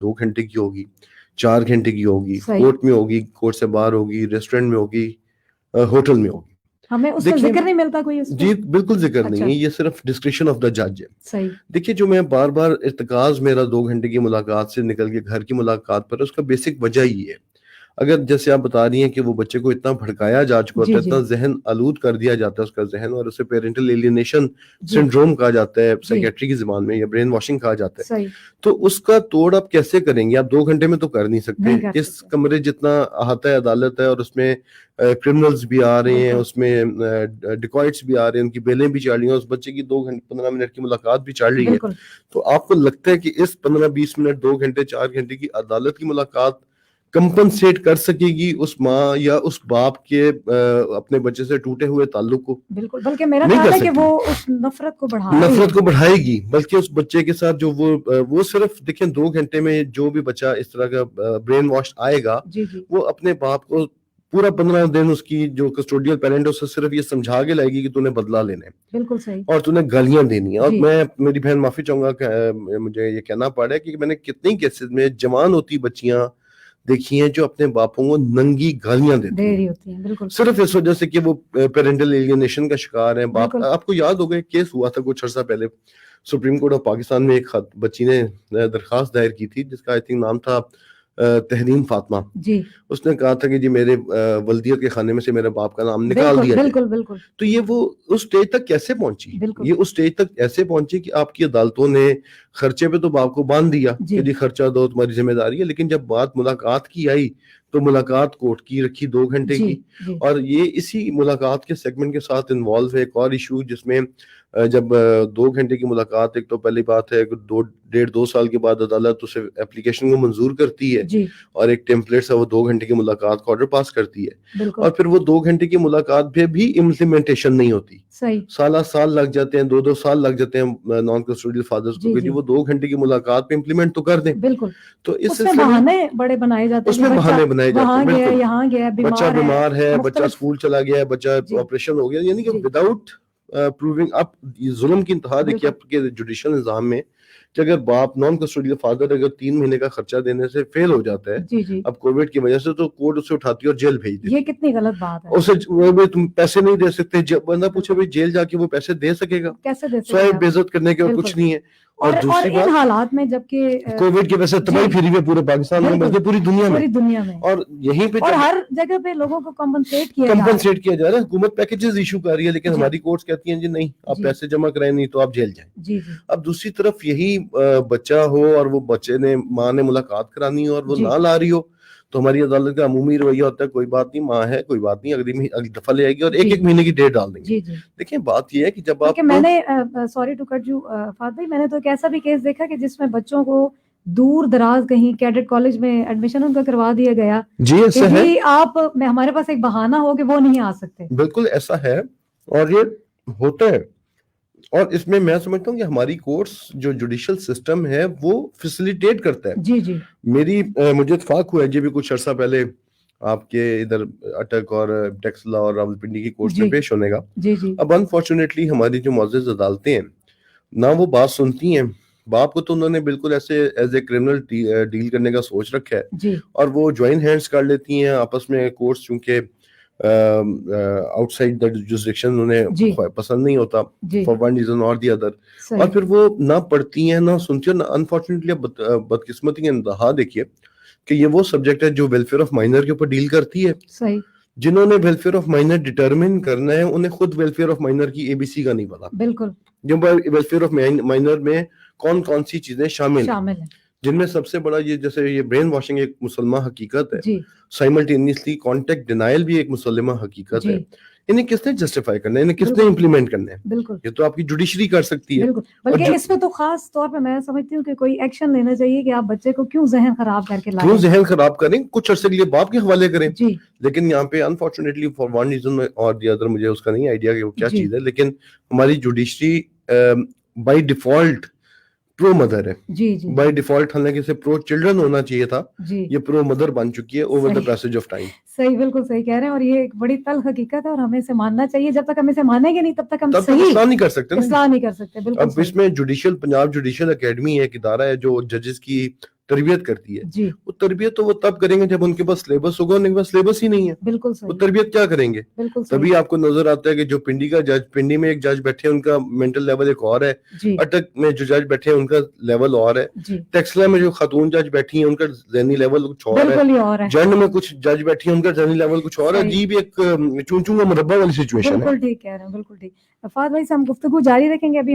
2 घंटे की होगी, 4 घंटे की होगी, कोर्ट में होगी, कोर्ट से बाहर होगी, रेस्टोरेंट में होगी, होटल में होगी। हमें उसका जिक्र नहीं मिलता कोई इसमें? जी बिल्कुल जिक्र नहीं है, ये सिर्फ डिस्क्रिप्शन ऑफ द जज है। सही। देखिए, जो मैं बार बार इर्तिकाज मेरा 2 घंटे की मुलाकात से निकल के घर की मुलाकात पर, उसका बेसिक वजह ही है। अगर जैसे आप बता रही हैं कि वो बच्चे को इतना भड़काया जा चुका होता है, इतना जहन आलूद कर दिया जाता है उसका जहन, और उसे पेरेंटल एलियनेशन सिंड्रोम कहा जाता है साइकेट्री की जुबान में, या ब्रेन वॉशिंग कहा जाता है। तो उसका तोड़ आप कैसे करेंगे? आप 2 घंटे में तो कर नहीं सकते। इस कमरे जितना अहाता है अदालत है, और उसमें क्रिमिनल्स भी आ रहे हैं, उसमें डिकॉइट्स भी आ रहे हैं, उनकी बेलें भी चल रही हैं, उस बच्चे की 2 घंटे 15 मिनट की मुलाकात भी चल रही है। तो आपको लगता है कि इस 15-20 मिनट, 2 घंटे 4 घंटे की अदालत की मुलाकात कंपनसेट कर सकेगी उस माँ या उस बाप के अपने बच्चे से टूटे हुए ताल्लुक को? बिल्कुल, बल्कि मेरा ख्याल है कि वो उस नफरत को बढ़ाएगी। बल्कि उस बच्चे के साथ जो वो सिर्फ देखें, 2 घंटे में जो भी बच्चा इस तरह का ब्रेन वॉश आएगा, वो अपने बाप को पूरा 15 दिन, उसकी जो कस्टोडियल पेरेंट है, उससे सिर्फ ये समझा के लाएगी कि तूने बदला लेना है। बिल्कुल सही। और तूने गालियां देनी है। और मैं, मेरी बहन माफी चाहूंगा, मुझे ये कहना पड़ा है कि मैंने कितनी केसेस में जवान होती बच्चियां देखी हैं जो अपने बापों को नंगी गालियां देती हैं, बिल्कुल, सिर्फ इस वजह से कि वो पेरेंटल एलियनेशन का शिकार है। बाप, आपको याद होगा केस हुआ था कुछ अर्सा पहले, सुप्रीम कोर्ट ऑफ पाकिस्तान में एक बच्ची ने दरखास्त दायर की थी, जिसका आई थिंक नाम था तहरीम फातिमा जी। उसने कहा था कि जी मेरे वल्दियत के खाने में से मेरे बाप का नाम निकाल दिया जाए। तो ये वो उस स्टेज तक कैसे पहुंची? ये उस स्टेज तक ऐसे पहुंची कि आपकी अदालतों ने खर्चे पे तो बाप को बांध दिया कि जी खर्चा दो, तुम्हारी जिम्मेदारी है। लेकिन जब बात मुलाकात की आई तो मुलाकात कोर्ट की रखी 2 घंटे की। और ये इसी मुलाकात के सेगमेंट के साथ इन्वॉल्व है एक और इशू, जिसमें जब 2 घंटे की मुलाकात, एक तो पहली बात है 2 साल के बाद अदालत उसे एप्लीकेशन को मंजूर करती है, और एक टेम्पलेट से वो 2 घंटे की मुलाकात का ऑर्डर पास करती है, और फिर वो 2 घंटे की मुलाकात पे भी इम्प्लीमेंटेशन नहीं होती। साल लग जाते हैं, 2 साल लग जाते हैं नॉन कस्टोडियल फादर्स को कि वो 2 घंटे की मुलाकात पे इम्प्लीमेंट तो कर दें। बिल्कुल। तो इस बहाने बड़े बनाए जाते हैं, उसमें बहाने बनाए जाते हैं। यहाँ गया, बच्चा बीमार है, बच्चा स्कूल चला गया, बच्चा ऑपरेशन हो गया, यानी कि विदाउट प्रूविंग। आप जुल्म की इंतहा देखिए आपके जुडिशियल निजाम में, कि अगर बाप नॉन कस्टोडियल फादर अगर 3 महीने का खर्चा देने से फेल हो जाता है जी। अब कोविड की वजह से, तो कोर्ट उसे उठाती है और जेल भेज देती है। ये कितनी गलत बात है। उसे तुम पैसे नहीं दे सकते। बंदा पूछे भाई जेल जाके वो पैसे दे सकेगा? कैसे दे सकेगा? स्वयं बेइज्जत करने के और कुछ नहीं है। और दूसरी बात, इन हालात में जबकि कोविड की वजह से तबाही फिरी हुई पूरे पाकिस्तान में, बल्कि पूरी दुनिया में। और यहीं पे और हर जगह पे लोगों को कंपनसेट किया जा रहा है। हुकूमत पैकेजेस इशू कर रही है, लेकिन हमारी कोर्ट्स कहती हैं जी नहीं, आप पैसे जमा कराएं, नहीं तो आप जेल जाएं। अब दूसरी तरफ यही बच्चा हो और वो बच्चे ने, माँ ने मुलाकात करानी हो और वो ना ला रही हो, तो हमारी अदालत का अमूमी रवैया होता है कोई बात नहीं, माँ है, कोई बात नहीं, अगली दफा ले आएगी और एक महीने की डेट डाल देंगे। देखिए बात ये है कि जब आप, मैंने सॉरी टू कट यू फाद भाई, मैंने तो एक ऐसा भी केस देखा कि जिसमें बच्चों को दूर दराज कहीं कैडेट कॉलेज में एडमिशन उनका करवा दिया गया जी। ऐसा है, आप हमारे पास एक बहाना हो कि वो नहीं आ सकते। बिल्कुल ऐसा है और ये होता है। और इसमें मैं समझता हूँ कि हमारी कोर्ट्स, जो जुडिशियल सिस्टम है, वो फैसिलिटेट करता है। जी जी। मुझे इत्तेफाक हुआ है जी भी कुछ अर्सा पहले आपके इधर अटक और टेक्सला और रावलपिंडी की कोर्ट में पेश होने का। जी। अब अनफॉर्चुनेटली हमारी जो मुअज़्ज़ज़ अदालतें हैं ना, वो बात सुनती हैं। बाप को तो उन्होंने बिल्कुल ऐसे एज ए क्रिमिनल डील करने का सोच रखा है, और वो ज्वाइन हैंड्स कर लेती हैं आपस में। कोर्ट्स चूंकि आउटसाइड द जुरिसडिक्शन उन्हें पसंद नहीं होता फॉर वन रीजन और दी अदर, और फिर वो ना पढ़ती हैं ना सुनती हैं ना। अनफॉर्चुनेटली बदकिस्मती का इंतहा देखिए कि ये वो सब्जेक्ट है जो वेलफेयर ऑफ माइनर के ऊपर डील करती है। सही। जिन्होंने वेलफेयर ऑफ माइनर डिटरमिन करना है, उन्हें खुद वेलफेयर ऑफ माइनर की एबीसी का नहीं पता। बिल्कुल। जो वेलफेयर ऑफ माइनर में कौन कौन सी चीजें शामिल हैं, जिनमें सबसे बड़ा ये, जैसे ये ब्रेन वॉशिंग एक मुसलमान हकीकत है, साइमल्टेनियसली कॉन्टेक्ट डिनायल भी एक मुसलमान हकीकत है। इन्हें किसने जस्टिफाई करना है, इन्हें किसने इंप्लीमेंट करना है? बिल्कुल। ये तो आपकी जुडिशरी कर सकती है। बल्कि इसमें तो खास तौर पे मैं समझती हूँ कि कोई एक्शन लेना चाहिए कि आप बच्चे को क्यों जहन खराब करके लाएं, क्यों जहन खराब करें, कुछ अर्से के लिए बाप के हवाले करें। लेकिन यहाँ पे अनफॉर्चुनेटली फॉर वन रीजन और दी अदर, मुझे उसका नहीं आइडिया कि वो क्या चीज है, लेकिन हमारी judiciary by default pro mother है। जी। बाय डिफॉल्ट, हालांकि इसे प्रो चिल्ड्रन होना चाहिए था, ये प्रो मदर बन चुकी है over the passage of time. सही, बिल्कुल सही कह रहे हैं, और ये एक बड़ी तल्ख हकीकत है और हमें इसे मानना चाहिए। जब तक हम इसे मानेंगे नहीं तब तक हम इस्लाह नहीं कर सकते। इस्लाह नहीं कर सकते। बिल्कुल। अब इसमें पंजाब जुडिशियल एकेडमी है, एक इदारा है जो जजेस की तरबियत करती है। जी वो तरबियत तो वो तब करेंगे जब उनके पास सिलेबस होगा, उनके पास सिलेबस ही नहीं है, बिल्कुल वो सही, तरबियत क्या करेंगे? बिल्कुल सही। तभी आपको नजर आता है कि जो पिंडी में एक जज बैठे हैं उनका मेंटल लेवल एक और है, जी अटक में जो जज बैठे हैं उनका लेवल और है, जी टेक्सला में जो खातून जज बैठी हैं उनका जहनी लेवल कुछ और है, बिल्कुल ही और है, जंड में कुछ जज बैठी हैं उनका जहनी लेवल कुछ और है। सही। अजीब एक चूं चूं का मुरब्बा वाली सिचुएशन है। बिल्कुल ठीक कह रहे हैं, बिल्कुल ठीक। फहद भाई से हम गुफ्तगू जारी रखेंगे, अभी